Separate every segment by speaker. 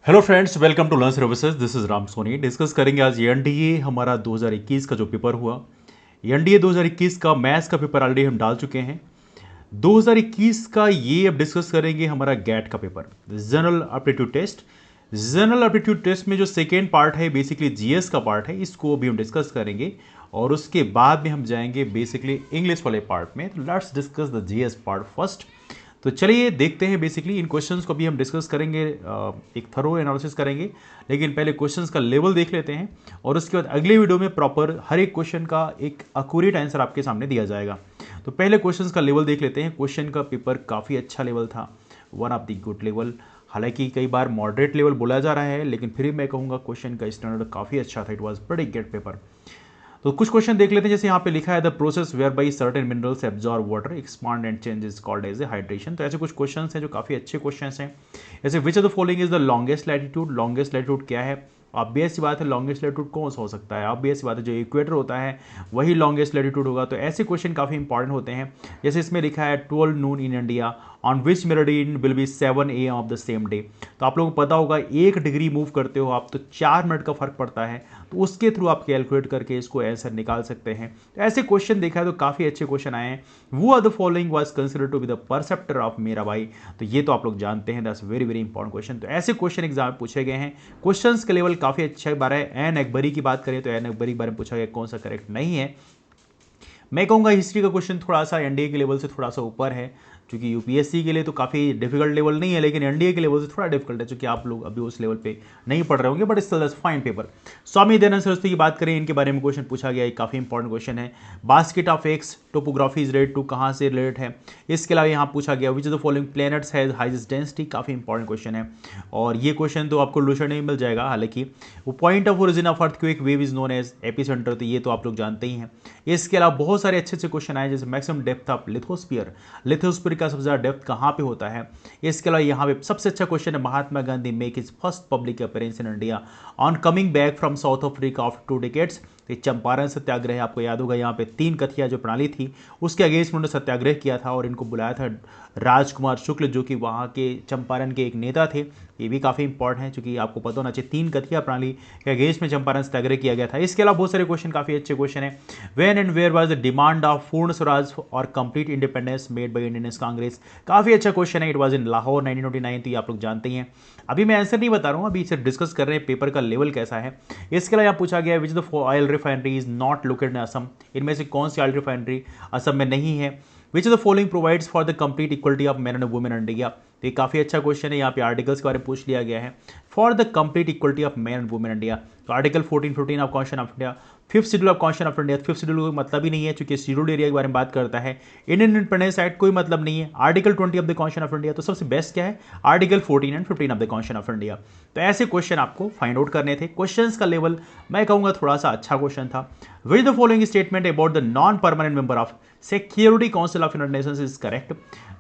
Speaker 1: Hello friends, welcome to learn services. This is Ram Soni. Discuss करेंगे आज NDA हमारा 2021 का जो पेपर हुआ। एनडीए 2021 का मैथ्स का पेपर ऑलरेडी हम डाल चुके हैं। 2021 का ये अब डिस्कस करेंगे हमारा गैट का paper, general aptitude test. General aptitude test में जो सेकेंड पार्ट है बेसिकली जीएस का पार्ट है, इसको भी हम डिस्कस करेंगे और उसके बाद में हम जाएंगे बेसिकली इंग्लिश वाले पार्ट में। तो let's discuss the GS part first. तो चलिए देखते हैं। बेसिकली इन क्वेश्चंस को भी हम डिस्कस करेंगे, एक थरो एनालिसिस करेंगे, लेकिन पहले क्वेश्चंस का लेवल देख लेते हैं और उसके बाद अगले वीडियो में प्रॉपर हर एक क्वेश्चन का एक एक्यूरेट आंसर आपके सामने दिया जाएगा। तो पहले क्वेश्चंस का लेवल देख लेते हैं। क्वेश्चन का पेपर काफ़ी अच्छा लेवल था, one of the good level. हालांकि कई बार मॉडरेट लेवल बोला जा रहा है, लेकिन फिर भी मैं कहूँगा क्वेश्चन का स्टैंडर्ड काफ़ी अच्छा था। It was pretty good paper. तो कुछ क्वेश्चन देख लेते हैं। जैसे यहाँ पे लिखा है the process where by certain minerals absorb water expand and change is called as a hydration. तो ऐसे कुछ क्वेश्चन हैं जो काफ़ी अच्छे क्वेश्चन हैं। जैसे विच of the following is the longest latitude. Longest latitude क्या है? ऑब्वियस सी बात है, लॉन्गेस्ट लैटिट्यूड कौन सा हो सकता है? ऑब्वियस सी बात है, जो इक्वेटर होता है वही लॉन्गेस्ट लैटिट्यूड होगा। तो ऐसे क्वेश्चन काफ़ी इंपॉर्टेंट होते हैं। जैसे इसमें लिखा है 12 noon in India on which meridian will be 7 AM of the same day. तो आप लोगों को पता होगा 1 डिग्री मूव करते हो आप तो 4 मिनट का फर्क पड़ता है। तो उसके थ्रू आप कैलकुलेट करके इसको आंसर निकाल सकते हैं। तो ऐसे क्वेश्चन देखा है तो काफ़ी अच्छे क्वेश्चन आए हैं। वो are the following was considered to be the preceptor of Mirabai. तो ये तो आप लोग जानते हैं, that's very very important question. तो ऐसे क्वेश्चन एग्जाम में पूछे गए हैं। क्वेश्चंस का लेवल काफ़ी अच्छा बार है। एन अकबरी की बात करें तो एन अकबरी के बारे में पूछा गया, कौन सा करेक्ट नहीं है। मैं कहूँगा हिस्ट्री का क्वेश्चन थोड़ा सा एनडीए के लेवल से थोड़ा सा ऊपर है, क्योंकि यूपीएससी के लिए तो काफ़ी डिफिकल्ट लेवल नहीं है, लेकिन एनडीए के लेवल से थोड़ा डिफिकल्ट है, क्योंकि आप लोग अभी उस लेवल पे नहीं पढ़ रहे होंगे। But still that's fine paper. Swami Dayanand Saraswati की बात करें, इनके बारे में क्वेश्चन पूछा गया है, काफ़ी इंपॉर्टेंट क्वेश्चन है। Basket of eggs topography is related to, कहाँ से रिलेटेड है। इसके अलावा यहाँ पूछा गया which of the following planets has highest density, काफ़ी इंपॉर्टेंट क्वेश्चन है। और ये क्वेश्चन तो आपको लूशन नहीं मिल जाएगा। हालांकि वो point of origin of earthquake wave is known as epicentre, तो ये तो आप लोग जानते ही हैं। इसके अलावा बहुत सारे अच्छे अच्छे क्वेश्चन आए, जैसे maximum depth of lithosphere, lithosphere का सबसे ज़्यादा डेप्थ कहाँ पे होता है। इसके अलावा यहाँ पे सबसे अच्छा क्वेश्चन है, Mahatma Gandhi make his first public appearance in India on coming back from South Africa after 2 decades. ये चंपारण सत्याग्रह, आपको याद होगा, यहाँ पे 3 कथिया जो प्रणाली थी उसके अगेंस्ट उन्होंने सत्याग्रह किया था और इनको बुलाया था राजकुमार शुक्ल, जो कि वहाँ के चंपारण के एक नेता थे। ये भी काफ़ी इंपॉर्टेंट है, क्योंकि आपको पता होना चाहिए 3 कथिया प्रणाली के अगेंस्ट में चंपारण सत्याग्रह किया गया था। इसके अलावा बहुत सारे क्वेश्चन, काफ़ी अच्छे क्वेश्चन है। When and where was the demand of Purna Swaraj और complete independence made by Indian Congress, काफ़ी अच्छा क्वेश्चन है। इट वाज इन लाहौर 1929, तो ये आप लोग जानते ही हैं। अभी मैं आंसर नहीं बता रहा हूँ, अभी इसे डिस्कस कर रहे हैं पेपर का लेवल कैसा है। इसके अलावा यहाँ पूछा गया है which the oil refinery is not located in Assam. इनमें से कौन सी ऑयल रिफाइनरी असम में नहीं है। Which of the following provides for the complete equality of man and women in India. तो ये काफ़ी अच्छा क्वेश्चन है। यहाँ पे आर्टिकल्स के बारे में पूछ लिया गया है, for the complete equality of man and women India. तो article 14-15 of constitution of India, 5th schedule of constitution of India. 5th schedule का मतलब ही नहीं है, क्योंकि शेड्यूल्ड एरिया के बारे में बात करता है। इंडियन इंडिपेंडेंस एक्ट कोई मतलब नहीं है। Article 20 of the constitution of India, तो सबसे बेस्ट क्या है, article 14 and 15 of the constitution of India. तो ऐसे क्वेश्चन आपको फाइंड आउट करने थे। क्वेश्चंस का लेवल मैं कहूँगा थोड़ा सा अच्छा क्वेश्चन था। Which the following statement about the non permanent member of Security Council of United Nations is correct.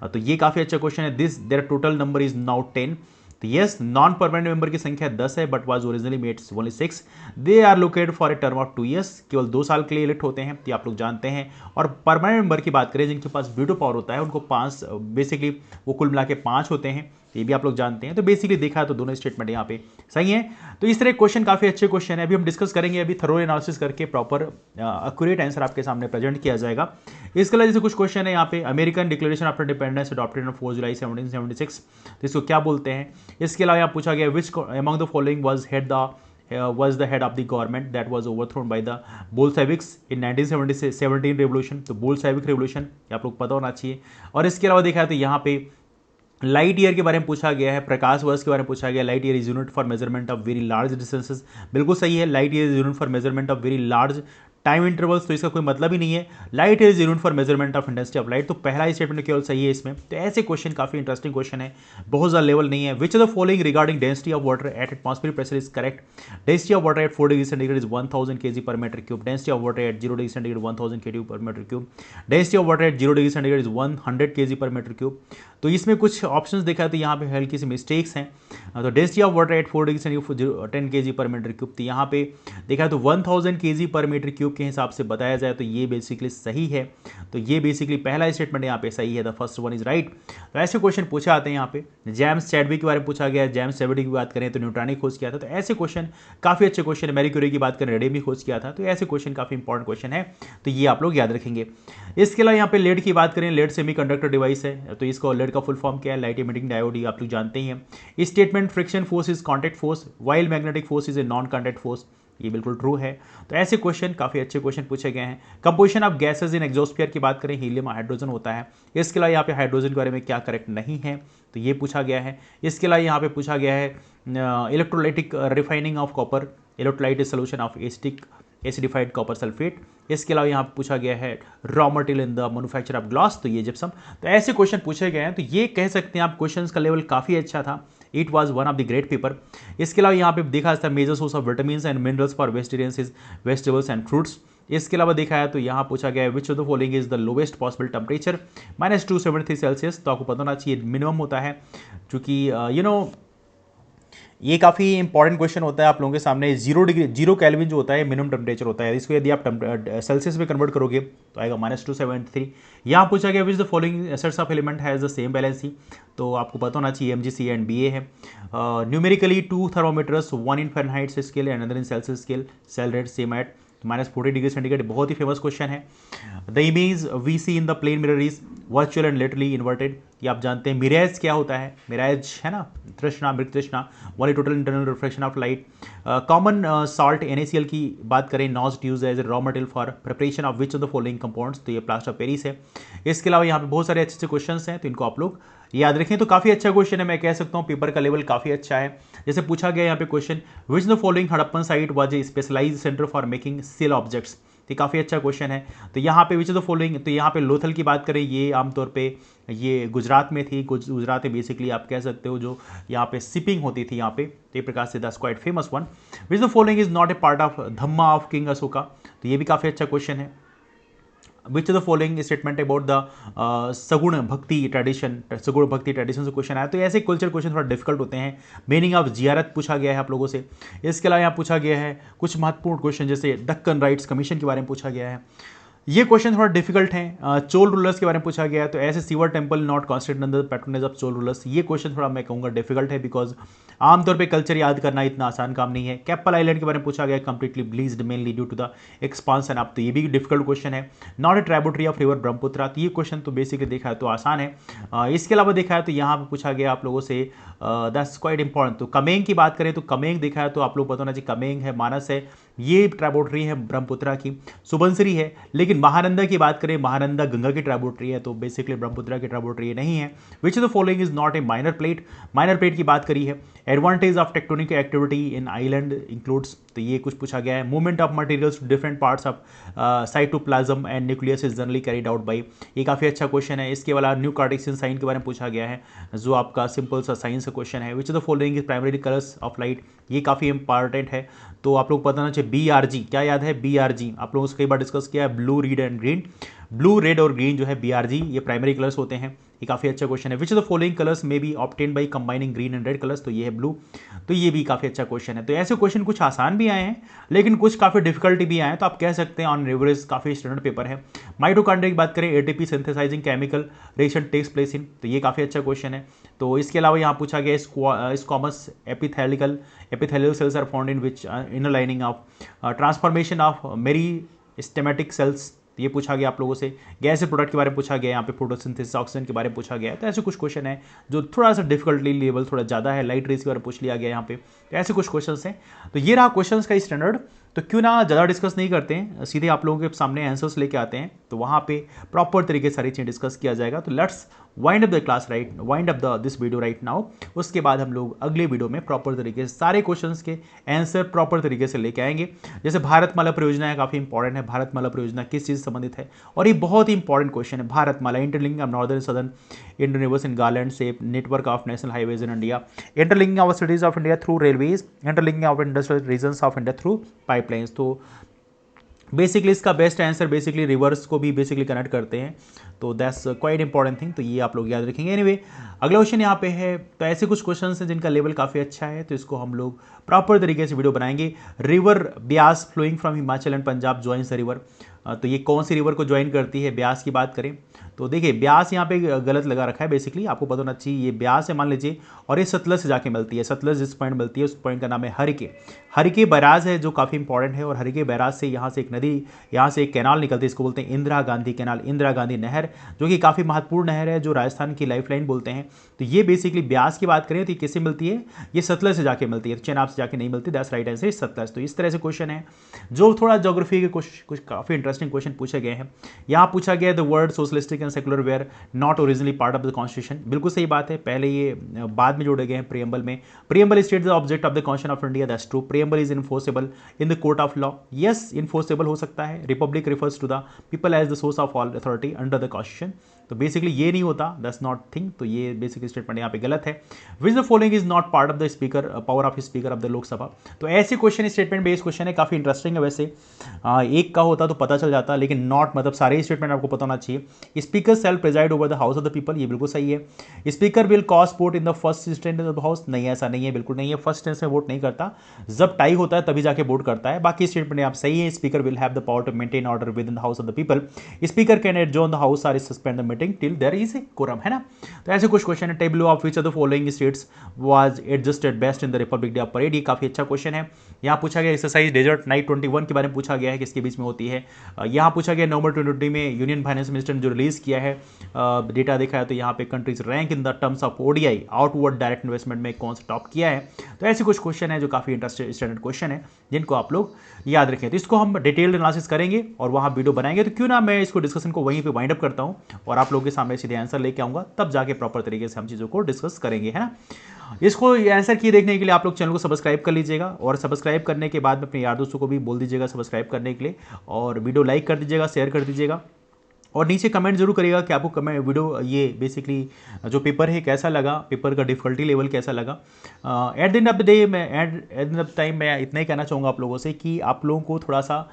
Speaker 1: तो ये काफ़ी अच्छा क्वेश्चन है। This there total number is now 10। तो यस, नॉन परमानेंट मेंबर की संख्या 10 है, but was originally made only 6। They are located for a term of 2 years, केवल 2 साल के लिए इलेक्ट होते हैं, ये आप लोग जानते हैं। और परमानेंट मेंबर की बात करें, जिनके पास वीटो पावर होता है, उनको 5, बेसिकली वो कुल मिला के 5 होते हैं, ये भी आप लोग जानते हैं। तो बेसिकली देखा है तो दोनों स्टेटमेंट यहाँ पे सही है। तो इस तरह क्वेश्चन काफ़ी अच्छे क्वेश्चन है, अभी हम डिस्कस करेंगे। अभी थरो एनालिसिस करके प्रॉपर एक्यूरेट आंसर आपके सामने प्रेजेंट किया जाएगा। इसके अलावा जैसे कुछ क्वेश्चन है यहाँ पे, American declaration of independence adopted on 4 जुलाई 1776, तो इसको क्या बोलते हैं। इसके अलावा यहाँ पूछा गया which among the following was the head of the government that was overthrown by the Bolsheviks in 1917 revolution। तो बोल्शेविक रेवोल्यूशन आप लोग पता होना चाहिए। और इसके अलावा देखा तो यहाँ पे लाइट ईयर के बारे में पूछा गया है, प्रकाश वर्ष के बारे में पूछा गया। Light year is unit for measurement of very large distances, बिल्कुल सही है। Light year is unit for measurement of very large time intervals, तो इसका कोई मतलब ही नहीं है। Light is unit for measurement of intensity of light, तो पहला स्टेटमेंट केवल सही है इसमें। तो ऐसे क्वेश्चन काफी इंटरेस्टिंग क्वेश्चन है, बहुत ज़्यादा लेवल नहीं है। Which of the following regarding density of water at atmospheric pressure is correct. Density of water at 4 degree centigrade is 1000 kg per meter cube। Density of water at 0 degree centigrade 1000 kg per meter cube। Density of water at 0 degree centigrade is 100 kg per meter cube। तो इसमें कुछ options देखा है तो यहाँ पे हल्की सी mistakes हैं। तो density of water at 4 degree centigrade 10 kg per meter cube, तो यहाँ पे देखा है तो 1000 kg per meter cube उपयोग के हिसाब से बताया जाए तो ये बेसिकली सही है। तो ये बेसिकली पहला स्टेटमेंट यहाँ पे सही है, the first one is right. तो ऐसे क्वेश्चन पूछे आते हैं यहाँ पे। जेम्स चैडविक के बारे में पूछा गया है, जेम्स चैडविक की बात करें तो न्यूट्रॉन खोज किया था। तो ऐसे क्वेश्चन काफ़ी अच्छे क्वेश्चन है। मैरी क्यूरी की बात करें, रेडियम भी खोज किया था। तो ऐसे क्वेश्चन काफ़ी इंपॉर्टेंट क्वेश्चन है, तो ये आप लोग याद रखेंगे। इसके अलावा यहाँ पे लेड की बात करें, लेड सेमीकंडक्टर डिवाइस है, तो इसको लेड का फुल फॉर्म क्या है, लाइट इमिटिंग डायोड, ये आप लोग जानते ही हैं। Statement friction force is contact force while magnetic force is a non contact force, ये बिल्कुल ट्रू है। तो ऐसे क्वेश्चन काफ़ी अच्छे क्वेश्चन पूछे गए हैं। कंपोजिशन ऑफ गैसेज इन एग्जॉस्फीयर की बात करें, हीलियम हाइड्रोजन होता है। इसके अलावा यहाँ पे हाइड्रोजन के बारे में क्या करेक्ट नहीं है, तो ये पूछा गया है। इसके अलावा यहाँ पे पूछा गया है electrolytic refining of copper, electrolyte solution of acidified copper sulphate. इसके अलावा यहाँ पे पूछा गया है raw material in the manufacture of glass, तो ये जिप्सम। तो ऐसे क्वेश्चन पूछे गए हैं, तो ये कह सकते हैं आप क्वेश्चन का लेवल काफ़ी अच्छा था। It was one of the great paper. इसके अलावा यहाँ पे देखा जाता है major source of vitamin and minerals for vegetarians is vegetables and fruits. इसके अलावा देखा है तो यहाँ पूछा गया है which of the following is the lowest possible temperature, -273 Celsius. तो आपको पता होना चाहिए मिनिमम होता है, क्योंकि ये काफ़ी इंपॉर्टेंट क्वेश्चन होता है आप लोगों के सामने। 0 केल्विन जो होता है मिनिमम टेम्परेचर होता है, इसको यदि आप सेल्सियस में कन्वर्ट करोगे तो आएगा -273। यहाँ पूछा गया which the following sets of element has the same valency, तो आपको पता होना चाहिए MgC एंड Ba है। Numerically 2 thermometers, 1 in Fahrenheit scale and another in Celsius scale, shall read same at -40 degree centigrade, बहुत ही फेमस क्वेश्चन है। The image we see in the plane mirror is virtual and laterally inverted, ये आप जानते हैं। मिराज क्या होता है, मिराज है ना, तृष्णा, मृग तृष्णा, वाली total internal reflection of light. Common salt NaCl की बात करें, not use as a raw material for preparation of which of the following compounds, तो ये प्लास्टर ऑफ पेरिस है। इसके अलावा यहाँ पे बहुत सारे अच्छे अच्छे क्वेश्चन हैं, तो इनको आप लोग याद रखें। तो काफ़ी अच्छा क्वेश्चन है, मैं कह सकता हूँ पेपर का लेवल काफ़ी अच्छा है। जैसे पूछा गया यहाँ पे question which the following Harappan site was a specialised centre for making shell objects, ये काफ़ी अच्छा क्वेश्चन है। तो यहाँ पे विच ऑफ द फॉलोइंग, तो यहाँ पे लोथल की बात करें, ये आमतौर पे ये गुजरात में थी। गुजरात में बेसिकली आप कह सकते हो जो यहाँ पे शिपिंग होती थी यहाँ पे, तो ये प्रकार से that's quite famous one. Which the following is not A part of Dhamma of king Ashoka, तो ये भी काफ़ी अच्छा क्वेश्चन है। Which of the following statement about the सगुण भक्ति ट्रेडिशन, सगुण भक्ति ट्रेडिशन से क्वेश्चन आया। तो ऐसे कल्चर क्वेश्चन थोड़ा डिफिकल्ट होते हैं। मीनिंग ऑफ जियारत पूछा गया है आप लोगों से। इसके अलावा यहाँ पूछा गया है कुछ महत्वपूर्ण क्वेश्चन, जैसे दक्कन राइट्स कमीशन के बारे में पूछा गया है। ये क्वेश्चन थोड़ा डिफिकल्ट हैं। चोल रूलर्स के बारे में पूछा गया है, तो ऐसे sewer temple not constant under patronage of Chola rulers, ये क्वेश्चन थोड़ा मैं कहूँगा डिफिकल्ट है, बिकॉज आमतौर पे कल्चर याद करना इतना आसान काम नहीं है। कैप्पल आइलैंड के बारे में पूछा गया, completely bleached mainly due to the expansion of, तो ये भी डिफिकल्ट क्वेश्चन है। Not a tributary of river Brahmaputra, तो ये क्वेश्चन तो बेसिकली देखा है तो आसान है। इसके अलावा देखा है तो यहाँ पे पूछा गया आप लोगों से, दैट्स क्वाइट इंपॉर्टेंट। तो कमेंग की बात करें तो कमेंग देखा है तो आप लोग पता होना चाहिए, कमेंग है, मानस है, ये ट्राइब्यूटरी है ब्रह्मपुत्र की। सुबनसिरी है, लेकिन महानंदा की बात करें, महानंदा गंगा की ट्राइब्यूटरी है, तो बेसिकली ब्रह्मपुत्र की ट्राइब्यूटरी नहीं है। Which of the following is not a minor plate, minor plate की बात करी है। Advantage of tectonic activity in island includes, तो ये कुछ पूछा गया है। Movement of materials to different parts of cytoplasm and nucleus is generally carried out by, ये काफ़ी अच्छा क्वेश्चन है। इसके अलावा न्यू कार्टेशियन साइन के बारे में पूछा गया है, जो आपका सिंपल सा साइंस का क्वेश्चन है। Which of the following is primary colours of light, ये काफ़ी इंपॉर्टेंट है, तो आप लोग पता होना चाहिए। BRG क्या याद है, BRG आप लोगों से कई बार डिस्कस किया है, blue, red and green. Blue, red और ग्रीन जो है BRG, ये प्राइमरी कलर्स होते हैं, ये काफ़ी अच्छा क्वेश्चन है। Which of the following colours may be obtained by combining green and red colours, तो ये है ब्लू, तो ये भी काफ़ी अच्छा क्वेश्चन है। तो ऐसे क्वेश्चन कुछ आसान भी आए हैं, लेकिन कुछ काफ़ी डिफिकल्टी भी आए हैं, तो आप कह सकते हैं ऑन एवरेज काफ़ी स्टैंडर्ड पेपर है। माइटोकॉन्ड्रिया की बात करें, ATP synthesising chemical reaction takes place in, तो ये काफ़ी अच्छा क्वेश्चन है। तो इसके अलावा यहाँ पूछा गया squamous epithelial cells are found in which inner lining of transformation of meristematic cells, ये पूछा गया आप लोगों से। गैस प्रोडक्ट के बारे में पूछा गया, यहाँ पे फोटोसिंथेसिस ऑक्सीजन के बारे में पूछा गया। तो ऐसे कुछ क्वेश्चन है जो थोड़ा सा डिफिकल्टी लेवल थोड़ा ज़्यादा है। लाइट रेस के बारे में पूछ लिया गया यहाँ पे, तो ऐसे कुछ क्वेश्चन हैं। तो ये रहा क्वेश्चन का स्टैंडर्ड। तो क्यों ना ज़्यादा डिस्कस नहीं करते हैं, सीधे आप लोगों के सामने आंसर्स लेके आते हैं, तो वहाँ पे प्रॉपर तरीके से सारी चीज़ें डिस्कस किया जाएगा। तो let's wind up the class right, wind up the this video right now. उसके बाद हम लोग अगले वीडियो में प्रॉपर तरीके से सारे क्वेश्चंस के आंसर प्रॉपर तरीके से लेके आएंगे। जैसे भारतमाला परियोजना है, काफ़ी इंपॉर्टेंट है। भारतमाला परियोजना किस चीज़ से संबंधित है, और ये बहुत ही इंपॉर्टेंट क्वेश्चन है। Bharatmala interlinking of northern southern Indian rivers in garland shape network of national highways in India, interlinking of cities of India through railways, interlinking of industrial regions of India through pipelines. तो basically इसका best answer basically rivers को भी basically connect करते हैं, तो that's quite important thing, तो ये आप लोग याद रखेंगे। एनीवे अगला क्वेश्चन यहाँ पे है, तो ऐसे कुछ क्वेश्चन हैं जिनका लेवल काफ़ी अच्छा है, तो इसको हम लोग प्रॉपर तरीके से वीडियो बनाएंगे। River Beas flowing from Himachal and Punjab joins the river, तो ये कौन सी रिवर को ज्वाइन करती है? ब्यास की बात करें तो देखिए ब्यास यहाँ पे गलत लगा रखा है, बेसिकली आपको पता होना चाहिए ये ब्यास है मान लीजिए, और ये सतलज से जाके मिलती है। सतलज जिस पॉइंट मिलती है उस पॉइंट का नाम है हरिके। हरिके बैराज है जो काफ़ी इंपॉर्टेंट है, और हरिके बैराज से यहाँ से एक नदी, यहाँ से एक कैनाल निकलती है, इसको बोलते हैं इंदिरा गांधी कैनाल, इंदिरा गांधी नहर, जो कि काफ़ी महत्वपूर्ण नहर है, जो राजस्थान की लाइफलाइन बोलते हैं। तो ये बेसिकली ब्यास की बात करें तो ये किससे मिलती है? ये सतलज से जाके मिलती है, तो चेनाब से जाके नहीं मिलती। That's right answer Sutlej. तो इस तरह से क्वेश्चन है जो थोड़ा ज्योग्राफी के कुछ काफ़ी इंटरेस्टिंग क्वेश्चन पूछे गए हैं। यहाँ पूछा गया the word socialistic and secular were not originally part of the constitution, बिल्कुल सही बात है, पहले ये बाद में जोड़े गए हैं प्रियम्बल में। Preamble state the object of the constitution of India, that's true. Preamble is enforceable in the court of law, yes enforceable हो सकता है। Republic refers to the people as the source of all authority under the constitution, तो basically ये नहीं होता, that's not thing, तो ये basically statement यहाँ पे गलत है। विच the following is not part of the speaker power of speaker of the Lok Sabha, तो ऐसे क्वेश्चन स्टेटमेंट बेस्ड क्वेश्चन है, काफी इंटरेस्टिंग है वैसे। एक का होता तो पता चल जाता, लेकिन नॉट मतलब सारे स्टेटमेंट आपको पता होना चाहिए। Speaker shall preside over the house of the people, ये बिल्कुल सही है। Speaker will cast vote in the first instance of the house, नहीं ऐसा नहीं है, बिल्कुल नहीं है, फर्स्ट इंस्टेंस में वोट नहीं करता, जब टाई होता है तभी जाके वोट करता है। बाकी स्टेटमेंट आप सही है। Speaker will have the power to maintain order within the house of the people, speaker can adjourn the house और suspend the meeting till there is a quorum, है ना। तो ऐसे कुछ क्वेश्चन है। Table of which of the following states was adjusted best in the republic day of parade, ये काफी अच्छा क्वेश्चन है। यहाँ पूछा गया एक्सरसाइज डेजर्ट नाइट 21 के बारे में पूछा गया है, किसके बीच में होती है। यहाँ पूछा गया नवंबर 2020 में यूनियन फाइनेंस मिनिस्टर ने जो रिलीज किया है डेटा देखा है, तो यहाँ पे countries rank in the terms of ODI outward direct investment में कौन सा टॉप किया है। तो ऐसे कुछ क्वेश्चन है जो काफी इंटरेस्टेड स्टैंडर्ड क्वेश्चन है, जिनको आप लोग याद रखें। तो इसको हम डिटेल्ड एनालिसिस करेंगे और वहाँ वीडियो बनाएंगे, तो क्यों ना मैं इसको डिस्कशन को वहीं पे वाइंड अप करता हूँ और आप लोगों के सामने सीधे आंसर लेके आऊँगा, तब जाके प्रॉपर तरीके से हम चीज़ों को डिस्कस करेंगे, है ना। इसको आंसर किए देखने के लिए आप लोग चैनल को सब्सक्राइब कर लीजिएगा, और सब्सक्राइब करने के बाद में अपने यार दोस्तों को भी बोल दीजिएगा सब्सक्राइब करने के लिए, और वीडियो लाइक कर दीजिएगा, शेयर कर दीजिएगा, और नीचे कमेंट जरूर करिएगा कि आपको कमेंट वीडियो ये बेसिकली जो पेपर है कैसा लगा, पेपर का डिफिकल्टी लेवल कैसा लगा। At the end of the day मैं at the end of time मैं इतना ही कहना चाहूँगा आप लोगों से कि आप लोगों को थोड़ा सा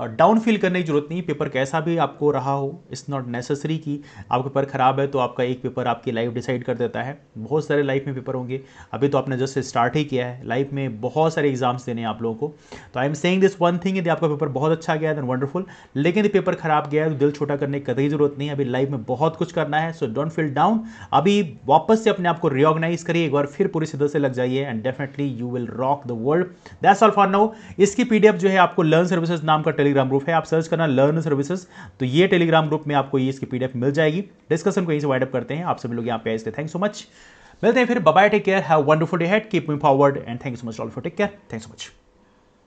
Speaker 1: डाउन फील करने की जरूरत नहीं। पेपर कैसा भी आपको रहा हो, इट्स नॉट नेसेसरी कि आपका पेपर खराब है तो आपका एक पेपर आपकी लाइफ डिसाइड कर देता है। बहुत सारे लाइफ में पेपर होंगे, अभी तो आपने जस्ट स्टार्ट ही किया है, लाइफ में बहुत सारे एग्जाम्स देने हैं आप लोगों को। तो I am saying this one thing, यदि आपका पेपर बहुत अच्छा गया देन वंडरफुल, लेकिन यदि पेपर खराब गया है तो दिल छोटा करने की कतई जरूरत नहीं है। अभी लाइफ में बहुत कुछ करना है, सो डोंट फील डाउन। अभी वापस से अपने आप को रिऑर्गेनाइज करिए, एक बार फिर पूरी शिद्दत से लग जाइए, and definitely you will rock the world. That's all for now. इसकी पीडीएफ जो है आपको लर्न सर्विसेज नाम का टेलीग्राम ग्रुप है, आप सर्च करना लर्न सर्विसेज, तो ये टेलीग्राम ग्रुप में आपको ये इसकी पीडीएफ मिल जाएगी। डिस्कशन को यहीं से वाइंड अप करते हैं, आप सभी लोग यहाँ पे आए थे, थैंक्स सो मच। मिलते हैं फिर, bye bye, take care, have wonderful day ahead, keep moving forward, and thank you so much all for take care, thanks so much.